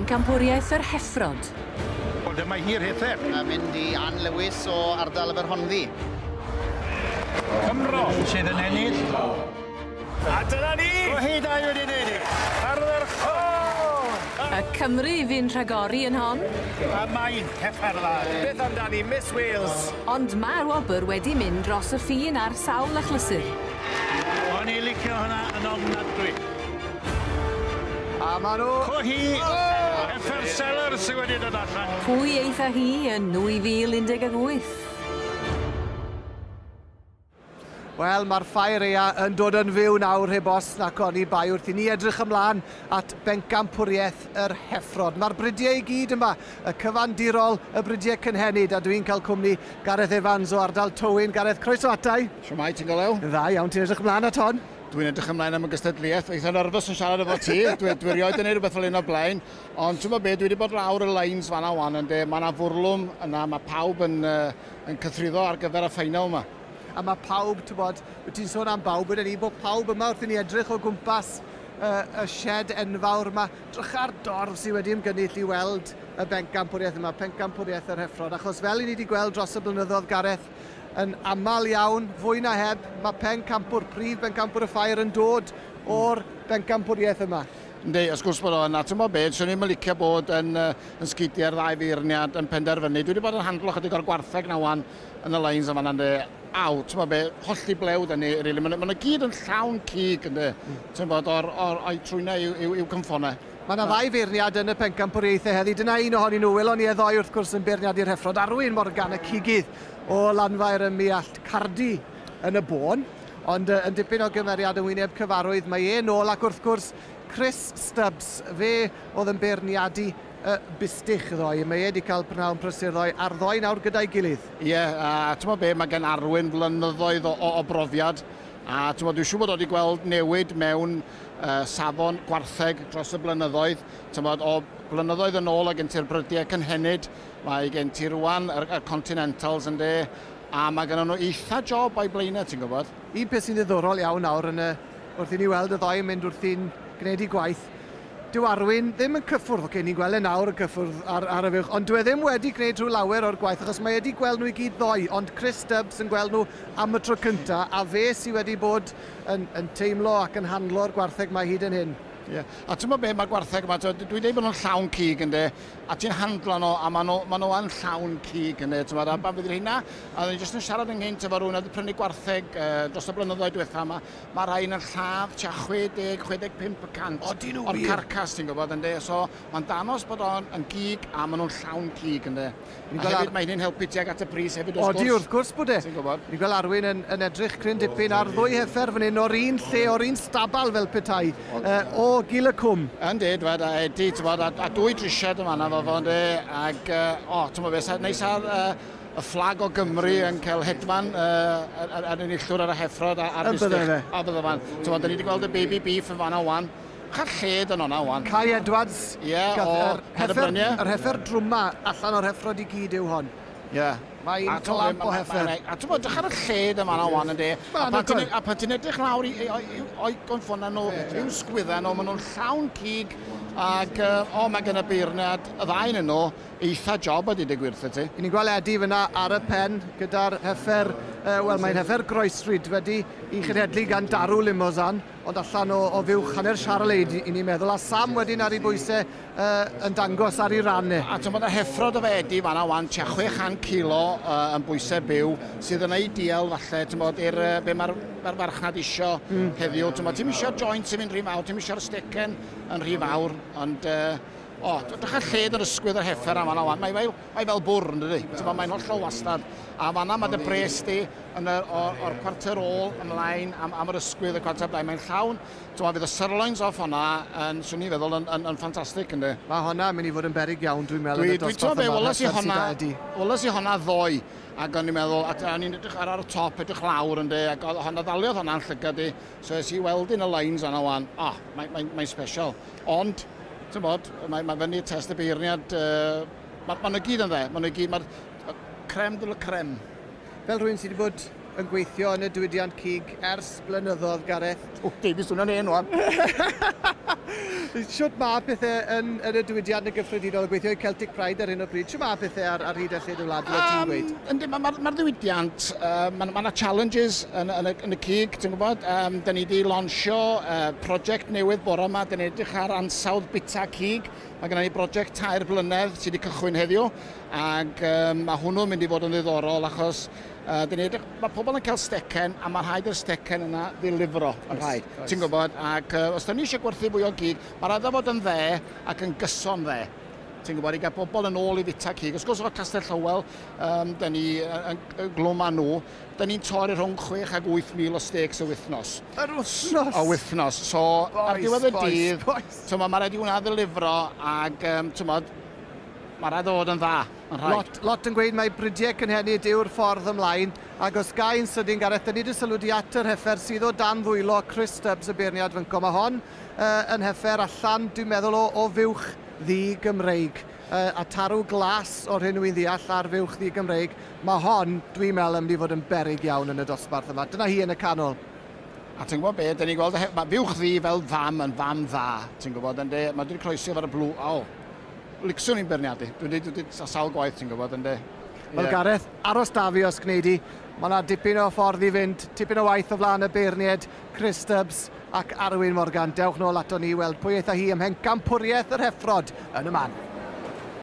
bencampwriaeth yr Heffrod. Wel, dyma hi'r Heather. A mynd I Ann Lewis o ardal Aberhonddu. Cymro sydd yn ennill. A dyna ni! O hyd a wedi ennill. Ardderchog! Y Cymru fi'n rhagori yn hon. A mae'n Hefferlan. Beth amdani, Miss Wales? Ond mae'r wobr wedi mynd dros y ffin ar sawl achlysur. O'n I licio hwnna yn ofnadwy. A ma nhw... Cohi! Heffer Sellers sydd wedi dod allan. Pwy eitha hi yn 2018? Wel, mae'r ffair ea yn dod yn fyw nawr heb os nac oni bai wrth I ni edrych ymlaen at bencampwriaeth yr Heffrod. Mae'r brydiau I gyd yma, y cyfandirol, y brydiau cynhenid, a dwi'n cael cwmni Gareth Evans o ardal Tywyn. Gareth, croeso atai. Siwmai, ti'n golew? Dda iawn, ti'n edrych ymlaen at hon? Dwi'n edrych ymlaen am y gystadleuaeth. Eitha nerfus yn siarad efo ti. Dwi rioed yn gwneud rhywbeth fel un o blaen. Ond ti'n meddwl beth, dwi wedi bod lawr y lines fan a wan. Mae yna fwrlwm yna, mae pawb yn cythryddo ar gyfer y ffeinal yma. A mae pawb, ti'n bod, wyt ti'n sôn am bawb, wedyn ni bod pawb yma wrth I ni edrych o gwmpas y shed enfawr yma. Drycha'r dorf sydd wedi ymgynnull I weld y bencampwriaeth yma, bencampwriaeth yr Heffrod. Achos fel I ni wedi gweld dros y blynyddoedd, Gareth, yn aml iawn, fwy na heb, mae pencampwr, prif bencampwr y ffair yn dod o'r bencampwriaeth yma. Ynddi, ys gwrs bod o'n, a ti'n meddwl beth, swn i'n licio bod yn sgidio'r ddau feirniad yn penderfynu. Dwi wedi bod yn handlo chydig o'r gwartheg na wan yn y lines yma, ynddi. Aw, ti'n meddwl beth, holli blewd yn ni, really. Mae nhw gyd yn llawn cig, ynddi. Ti'n meddwl, o'i trwyna i'w cymffonau. Mae yna ddau feirniad yn y pencampwriaethau heddi. Dyna un ohonyn nhw, welon ni ddoi wrth gwrs yn beirniad i'r Heffrod. Arwyn Morgan y cigydd o lanfair y Miallt Cardi yn y bôn. Ond yn dipyn o gymeriad yn wyneb cyfarwydd, mae nôl ac wrth gwrs Chris Stubbs, fe oedd yn beirniadu bystych ddoi. Mae wedi cael prynawn prysur ddoi ar ddoi nawr gyda'i gilydd. Ie, a ti'n meddwl beth, mae gen Arwyn flynyddoedd o brofiad. A ti'n meddwl, dwi'n siŵr bod wedi gweld newid mewn safon gwartheg dros y blynyddoedd. Ti'n meddwl, o blynyddoedd yn ôl a gen ti'r brydiau cynhenid, mae gen ti rwan y Continentals yn de, a mae gen nhw eitha job o'i blaenau, ti'n gwybod? Un peth sy'n ddiddorol iawn nawr wrth I ni weld y ddoi yn mynd wrth i'n gwneud I gwaith. Dyw Arwyn ddim yn cyffwrdd, oce, ni'n gweld nawr y cyffwrdd ar y fuwch, ond dwi ddim wedi gwneud rhyw lawer o'r gwaith, achos mae wedi gweld nhw I gyd ddoi, ond Chris Stubbs yn gweld nhw am y tro cynta, a fe sydd wedi bod yn teimlo ac yn handlo'r gwartheg mae hyd yn hyn. Yeah. A ti'n meddwl beth, mae gwartheg yma, dwi'n dweud bod nhw'n llawn cig ynddo, a ti'n handlo nhw, a maen nhw yn llawn cig ynddo, ti'n meddwl, a ba fydd hynna, a dwi'n jyst yn siarad ynghynt efo rhywun, a dwi'n prynu gwartheg dros y blynyddoedd diwetha yma, mae rhain yn lladd tua 60-65% o'r carcas, ti'n gwybod, ynddo, so mae'n danos bod o'n gig, a maen nhw'n llawn cig ynddo. A hefyd mae hynny'n helpu tuag at y pris hefyd wrth gwrs. Odi wrth gwrs bod e. Ni'n gweld Arwyn yn edrych cryn dipyn ar ddwy heffer fan hyn o'r un lle, o'r un stabal fel petai, o Gil y Cwm. Yndi, dwed, a Edi, a dwy drisiad yma na fo yndi, ac, ti'n meddwl, neis ar y fflag o Gymru yn cael hedfan ar unillwr ar y Heffrod a'r bystych. A bydde fan. Ti'n meddwl, ni wedi gweld y baby beef yn fan o wan. Cha'r lled yn hwnna wan. Kai Edwards. Ie, o Herbryniau. Yr heffer drwma allan o'r Heffrod I gyd yw hon. Ie. Mae un clamp o heffer. A ti'n bod, dechrau'r lled yma na wan yndi. A pan ti'n edrych lawr o'i gonffona nhw, i'w sgwydda nhw, maen nhw'n llawn cig. Ac, mae gen y beirniad, y ddau yn nhw, eitha job ydi dy gwirth ti. I ni'n gweld Edi fyna ar y pen gyda'r heffer, wel mae'n heffer groesryd wedi I chynhedlu gan Darw Limousin, ond allan o fuwch hanner Charleid I ni'n meddwl, a Sam wedyn ar ei bwysau yn dangos ar ei rannu. A ti'n bod y Heffrod o fe Edi fanna wan, tua 600 kilo yn bwysau byw, sydd yn ideal falle, ti'n bod, be mae'r farchnad isio heddiw. Ti'n isio joint sy'n mynd rhy fawr, ti'n isio'r sticken yn rhy fawr, ond dechrau lled yr ysgwydd yr heffer am fanna wan. Mae fel bwr, yn dydi? Mae'n hollol wastad. A fanna mae dy bres di o'r cwarter ôl ymlaen am yr ysgwydd y cwarter blaen. Mae'n llawn. Fydd y sirloins off hwnna yn swn I feddwl yn ffantastig, ynddi? Mae hwnna mynd I fod yn beryg iawn, dwi'n meddwl. Weles I hwnna ddoi. Ac o'n i'n meddwl, a ni'n edrych ar y top, edrych lawr ynddi, ac hwnna ddaliodd hwnna'n llygad i. So es I weld un y lines hwnna wan, mae'n special. Ond, ti'n bod, mae fyny test y beirniad, mae nhw gyd yn dde, mae'r creme de la creme. Fel rhywun sydd wedi bod yn gweithio yn y diwydiant cig ers blynyddoedd, Gareth. O, Davies, hwnna'n un o'n. Siwt mae pethau yn y diwydiant yn gyffredinol gweithio i Celtic Pride ar hyn o bryd? Siwt mae pethau ar hyd a lled y wlad, fel ti'n gweud? Mae'r ddiwydiant, mae challenges yn y cig, ti'n gwybod? Da ni wedi lansio prosiect newydd bore yma, da ni wedi edrych ar ansawdd bita cig. Mae gennym ni brosiect 3 blynedd sydd wedi cychwyn heddiw, ac mae hwnnw'n mynd i fod yn ddiddorol achos mae pobl yn cael stecen, a mae rhaid y stecen yna ddilifro yn rhaid. Ti'n gwybod? Ac os da ni eisiau gwerthu fwy o gig, mae rhaid o fod yn dde ac yn gyson dde. Ti'n gwybod, i gael pobl yn ôl i fita cig. Os gwrs efo Castell Llywel, da ni yn glwm â nhw, da ni'n torri rhwng 6 ac 8,000 o steaks y wythnos. Yr wythnos? O wythnos. So, ar diwedd y dydd, mae rhaid i hwnna ddilifro, ac mae rhaid o fod yn dda. Lot yn gweud mae bridiau cynhenid yw'r ffordd ymlaen, ac os gai'n sydyn, Gareth, da ni wedi sylwi at yr heffer sydd o dan ddwylo Chris Stubbs y beirniad Fynco. Mae hon yn heffer allan, dwi'n meddwl, o fuwch ddi-Gymreig, a tarw glas o'r hyn wy'n ddeall ar fuwch ddi-Gymreig. Mae hon, dwi'n meddwl, yn mynd i fod yn beryg iawn yn y dosbarth yma. Dyna hi yn y canol. A ti'n gwybod be, da ni'n gweld, mae fuwch ddi fel fam yn fam dda, ti'n gwybod, mae wedi croesio fer y blw, licswn i'n berniadu. Dwi wedi sawl gwaith, ti'n gwybod, ynddi. Wel, Gareth, aros da fi os gwneud i. Mae yna dipyn o ffordd i fynd, tipyn o waith o flaen y beirniad, Chris Stubbs ac Arwyn Morgan. Dewch nôl ato ni i weld pwy eitha hi ymhen gampwriaeth yr heffrod yn y man.